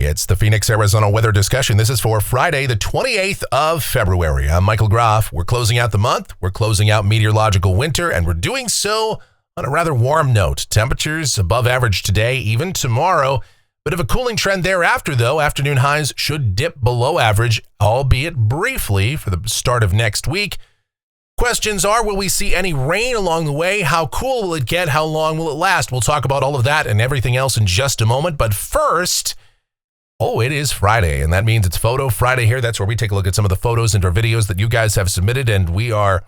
It's the Phoenix, Arizona weather discussion. This is for Friday, the 28th of February. I'm Michael Groff. We're closing out the month. We're closing out meteorological winter, and we're doing so on a rather warm note. Temperatures above average today, even tomorrow. Bit of a cooling trend thereafter, though. Afternoon highs should dip below average, albeit briefly, for the start of next week. Questions are, will we see any rain along the way? How cool will it get? How long will it last? We'll talk about all of that and everything else in just a moment. But first, it is Friday, and that means it's Photo Friday here. That's where we take a look at some of the photos and our videos that you guys have submitted, and we're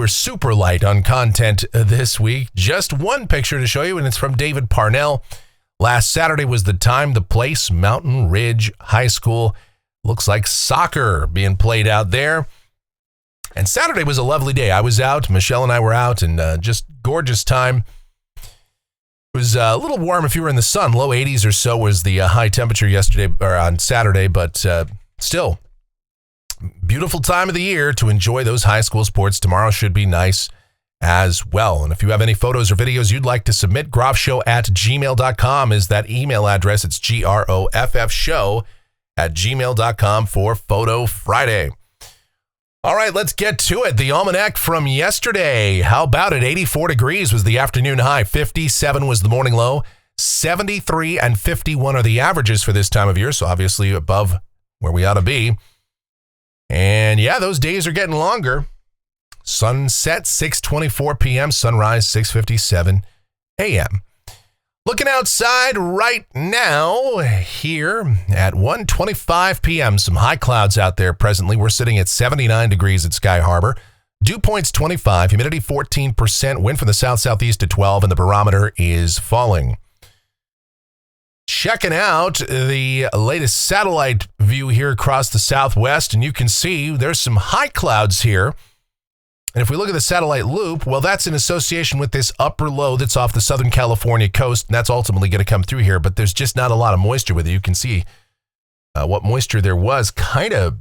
super light on content this week. Just one picture to show you, and it's from David Parnell. Last Saturday was the time, the place, Mountain Ridge High School. Looks like soccer being played out there. And Saturday was a lovely day. I was out, Michelle and I were out, and just gorgeous time. It was a little warm if you were in the sun. Low 80s or so was the high temperature yesterday or on Saturday, but still, beautiful time of the year to enjoy those high school sports. Tomorrow should be nice as well. And if you have any photos or videos you'd like to submit, groffshow@gmail.com is that email address. It's groffshow@gmail.com for Photo Friday. All right, let's get to it. The almanac from yesterday. How about it? 84 degrees was the afternoon high. 57 was the morning low. 73 and 51 are the averages for this time of year, so obviously above where we ought to be. And yeah, those days are getting longer. Sunset, 6:24 p.m. Sunrise, 6:57 a.m. Looking outside right now here at 1:25 p.m. Some high clouds out there presently. We're sitting at 79 degrees at Sky Harbor. Dew point's 25, humidity 14%, wind from the south-southeast at 12, and the barometer is falling. Checking out the latest satellite view here across the southwest, and you can see there's some high clouds here. And if we look at the satellite loop, well, that's in association with this upper low that's off the Southern California coast, and that's ultimately going to come through here, but there's just not a lot of moisture with it. You can see what moisture there was kind of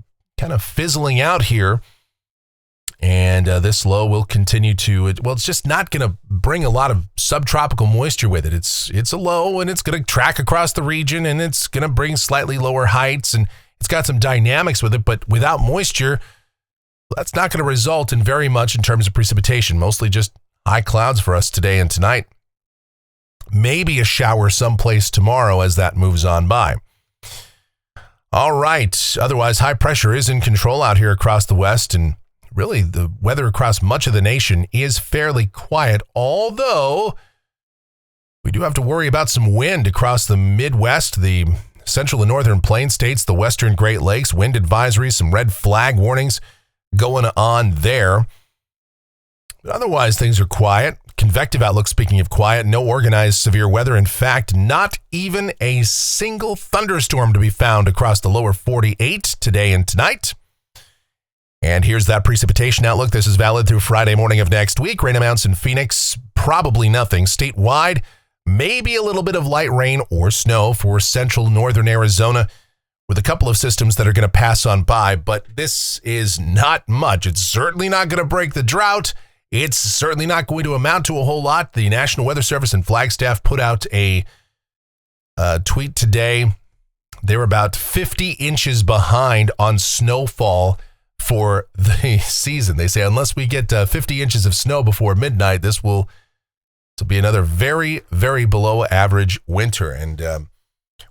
fizzling out here, and this low will continue to, it's just not going to bring a lot of subtropical moisture with it. It's a low, and it's going to track across the region, and it's going to bring slightly lower heights, and it's got some dynamics with it, but without moisture, that's not going to result in very much in terms of precipitation, mostly just high clouds for us today and tonight. Maybe a shower someplace tomorrow as that moves on by. All right. Otherwise, high pressure is in control out here across the west, and really the weather across much of the nation is fairly quiet, although we do have to worry about some wind across the Midwest, the central and northern plain states, the western Great Lakes, wind advisories, some red flag warnings going on there. But otherwise, things are quiet. Convective outlook, speaking of quiet, no organized severe weather. In fact, not even a single thunderstorm to be found across the lower 48 today and tonight. And here's that precipitation outlook. This is valid through Friday morning of next week. Rain amounts in Phoenix, probably nothing. Statewide, maybe a little bit of light rain or snow for central northern Arizona, with a couple of systems that are going to pass on by, but this is not much. It's certainly not going to break the drought. It's certainly not going to amount to a whole lot. The National Weather Service in Flagstaff put out a tweet today. They're about 50 inches behind on snowfall for the season. They say unless we get 50 inches of snow before midnight, this will be another very, very below average winter. And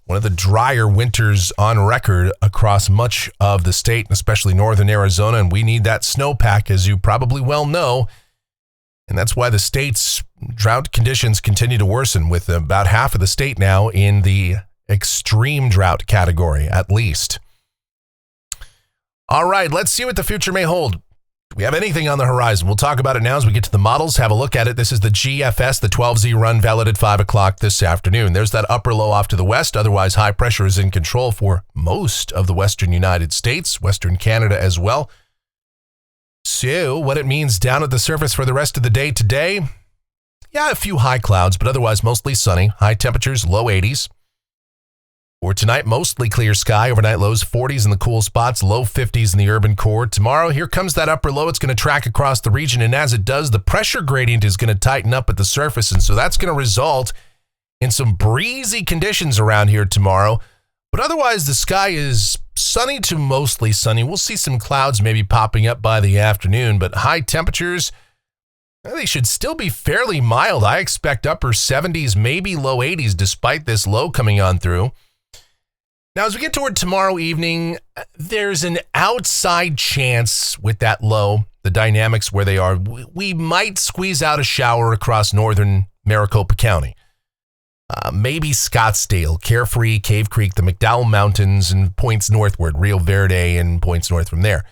one of the drier winters on record across much of the state, especially northern Arizona, and we need that snowpack, as you probably well know. And that's why the state's drought conditions continue to worsen, with about half of the state now in the extreme drought category, at least. All right, let's see what the future may hold. Do we have anything on the horizon? We'll talk about it now as we get to the models. Have a look at it. This is the GFS, the 12Z run, valid at 5 o'clock this afternoon. There's that upper low off to the west. Otherwise, high pressure is in control for most of the western United States, western Canada as well. So what it means down at the surface for the rest of the day today, a few high clouds, but otherwise mostly sunny. High temperatures, low 80s. For tonight, mostly clear sky. Overnight lows 40s in the cool spots, low 50s in the urban core. Tomorrow, here comes that upper low. It's going to track across the region, and as it does, the pressure gradient is going to tighten up at the surface, and so that's going to result in some breezy conditions around here tomorrow. But otherwise, the sky is sunny to mostly sunny. We'll see some clouds maybe popping up by the afternoon, but high temperatures, they should still be fairly mild. I expect upper 70s, maybe low 80s, despite this low coming on through. Now, as we get toward tomorrow evening, there's an outside chance with that low, the dynamics where they are, we might squeeze out a shower across northern Maricopa County. Maybe Scottsdale, Carefree, Cave Creek, the McDowell Mountains, and points northward, Rio Verde, and points north from there.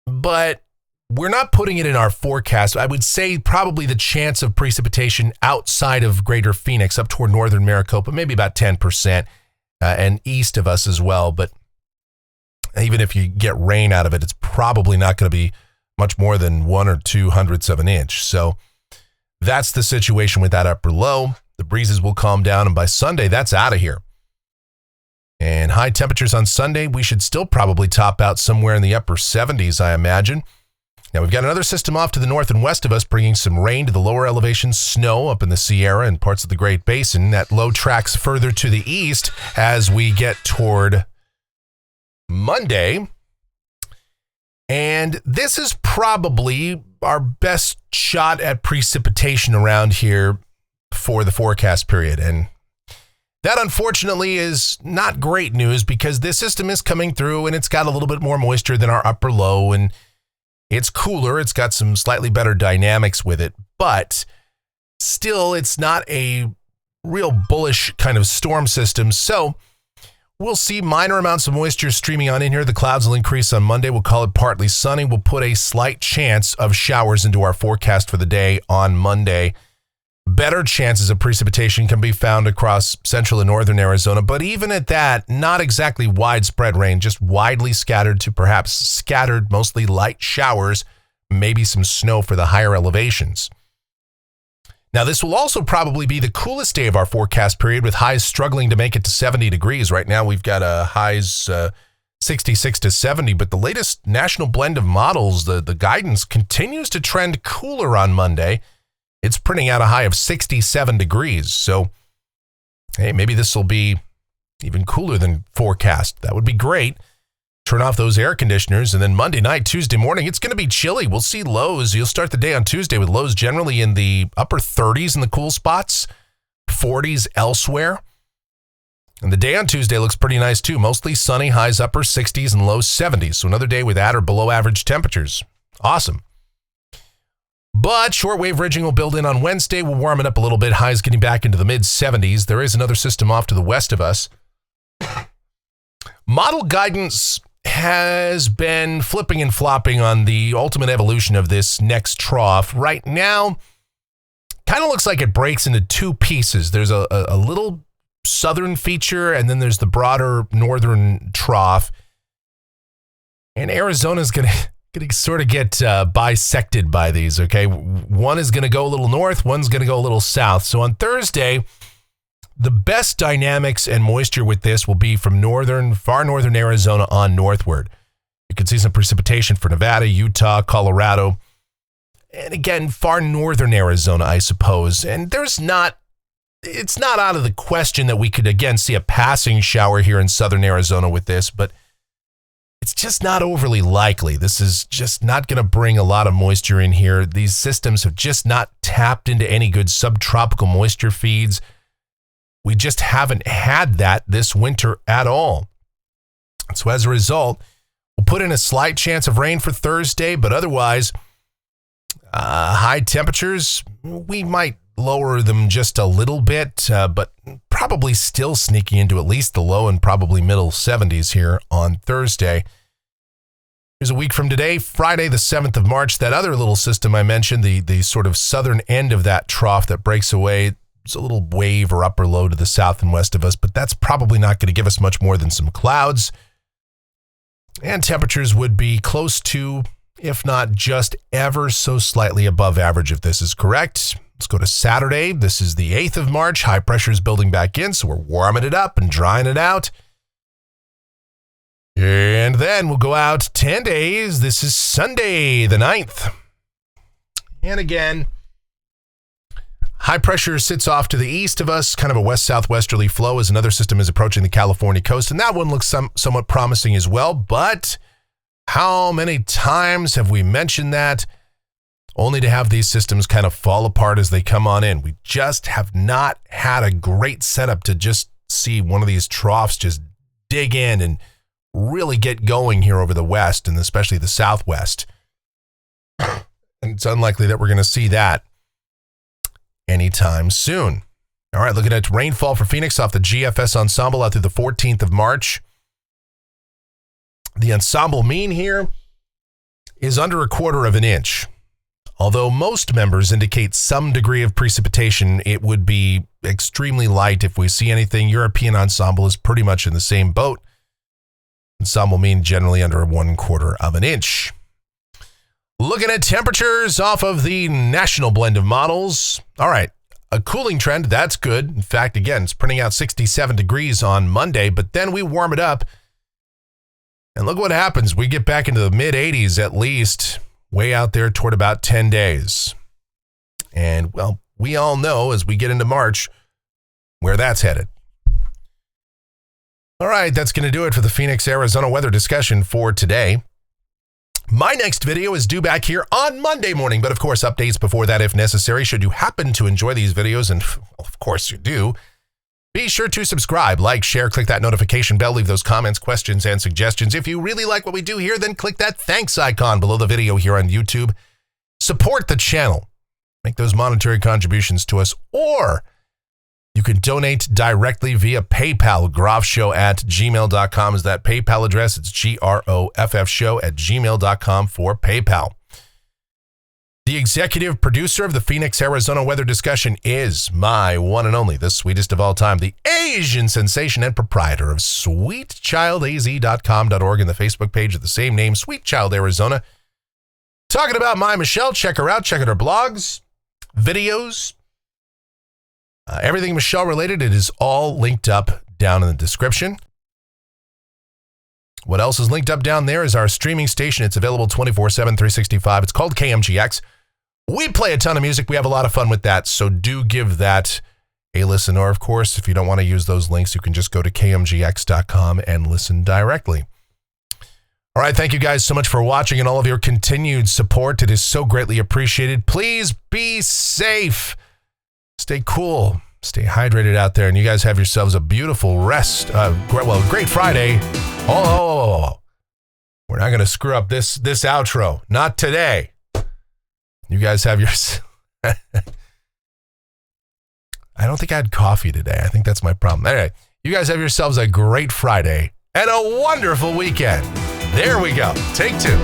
But we're not putting it in our forecast. I would say probably the chance of precipitation outside of greater Phoenix, up toward northern Maricopa, maybe about 10%, and east of us as well. But even if you get rain out of it, it's probably not going to be much more than 1 or 2 hundredths of an inch. So that's the situation with that upper low. The breezes will calm down, and by Sunday, that's out of here. And high temperatures on Sunday, we should still probably top out somewhere in the upper 70s, I imagine. Now, we've got another system off to the north and west of us, bringing some rain to the lower elevations, snow up in the Sierra and parts of the Great Basin. That low tracks further to the east as we get toward Monday. And this is probably our best shot at precipitation around here for the forecast period. And that, unfortunately, is not great news because this system is coming through and it's got a little bit more moisture than our upper low, and it's cooler. It's got some slightly better dynamics with it, but still, it's not a real bullish kind of storm system. So we'll see minor amounts of moisture streaming on in here. The clouds will increase on Monday. We'll call it partly sunny. We'll put a slight chance of showers into our forecast for the day on Monday. Better chances of precipitation can be found across central and northern Arizona, but even at that, not exactly widespread rain, just widely scattered to perhaps scattered, mostly light showers, maybe some snow for the higher elevations. Now, this will also probably be the coolest day of our forecast period, with highs struggling to make it to 70 degrees. Right now, we've got highs 66 to 70, but the latest national blend of models, the guidance continues to trend cooler on Monday. It's printing out a high of 67 degrees. So, hey, maybe this will be even cooler than forecast. That would be great. Turn off those air conditioners, and then Monday night, Tuesday morning, it's going to be chilly. We'll see lows. You'll start the day on Tuesday with lows generally in the upper 30s in the cool spots, 40s elsewhere. And the day on Tuesday looks pretty nice too. Mostly sunny, highs upper 60s and low 70s. So another day with at or below average temperatures. Awesome. But shortwave ridging will build in on Wednesday. We'll warm it up a little bit. Highs getting back into the mid-70s. There is another system off to the west of us. Model guidance has been flipping and flopping on the ultimate evolution of this next trough. Right now, kind of looks like it breaks into two pieces. There's a little southern feature, and then there's the broader northern trough. And Arizona's going to sort of get bisected by these, okay? One is going to go a little north, one's going to go a little south. So on Thursday, the best dynamics and moisture with this will be from far northern Arizona on northward. You can see some precipitation for Nevada, Utah, Colorado, and again, far northern Arizona, I suppose. And it's not out of the question that we could again see a passing shower here in southern Arizona with this, but it's just not overly likely. This is just not going to bring a lot of moisture in here. These systems have just not tapped into any good subtropical moisture feeds. We just haven't had that this winter at all. So as a result, we'll put in a slight chance of rain for Thursday, but otherwise, high temperatures, we might lower them just a little bit, but probably still sneaking into at least the low and probably middle 70s here on Thursday. Here's a week from today, Friday, the 7th of March. That other little system I mentioned, the sort of southern end of that trough that breaks away, it's a little wave or upper low to the south and west of us, but that's probably not going to give us much more than some clouds. And temperatures would be close to, if not just ever so slightly above average, if this is correct. Let's go to Saturday. This is the 8th of March. High pressure is building back in, so we're warming it up and drying it out. And then we'll go out 10 days. This is Sunday, the 9th. And again, High pressure sits off to the east of us, kind of a west-southwesterly flow as another system is approaching the California coast, and that one looks somewhat promising as well. But how many times have we mentioned that, only to have these systems kind of fall apart as they come on in? We just have not had a great setup to just see one of these troughs just dig in and really get going here over the west and especially the southwest. And it's unlikely that we're going to see that anytime soon. All right, looking at rainfall for Phoenix off the GFS ensemble out through the 14th of March. The ensemble mean here is under 1/4 of an inch. Although most members indicate some degree of precipitation, it would be extremely light if we see anything. European ensemble is pretty much in the same boat. Ensemble mean generally under 1/4 of an inch. Looking at temperatures off of the national blend of models. All right, a cooling trend, that's good. In fact, again, it's printing out 67 degrees on Monday, but then we warm it up. And look what happens. We get back into the mid-80s at least, way out there toward about 10 days. And, well, we all know as we get into March where that's headed. All right, that's going to do it for the Phoenix, Arizona weather discussion for today. My next video is due back here on Monday morning, but of course, updates before that if necessary. Should you happen to enjoy these videos, and of course you do, be sure to subscribe, like, share, click that notification bell, leave those comments, questions, and suggestions. If you really like what we do here, then click that thanks icon below the video here on YouTube. Support the channel. Make those monetary contributions to us, or you can donate directly via PayPal. groffshow@gmail.com is that PayPal address. It's groffshow@gmail.com for PayPal. The executive producer of the Phoenix, Arizona weather discussion is my one and only, the sweetest of all time, the Asian sensation and proprietor of sweetchildaz.com.org and the Facebook page of the same name, Sweet Child Arizona. Talking about my Michelle. Check her out. Check out her blogs, videos, everything Michelle related. It is all linked up down in the description. What else is linked up down there is our streaming station. It's available 24/7, 365. It's called KMGX. We play a ton of music. We have a lot of fun with that, so do give that a listen. Or, of course, if you don't want to use those links, you can just go to kmgx.com and listen directly. All right, thank you guys so much for watching and all of your continued support. It is so greatly appreciated. Please be safe. Stay cool. Stay hydrated out there, and you guys have yourselves a beautiful great Friday. Oh, we're not going to screw up this outro. Not today. You guys have your... I don't think I had coffee today. I think that's my problem. Anyway, you guys have yourselves a great Friday and a wonderful weekend. There we go. Take 2.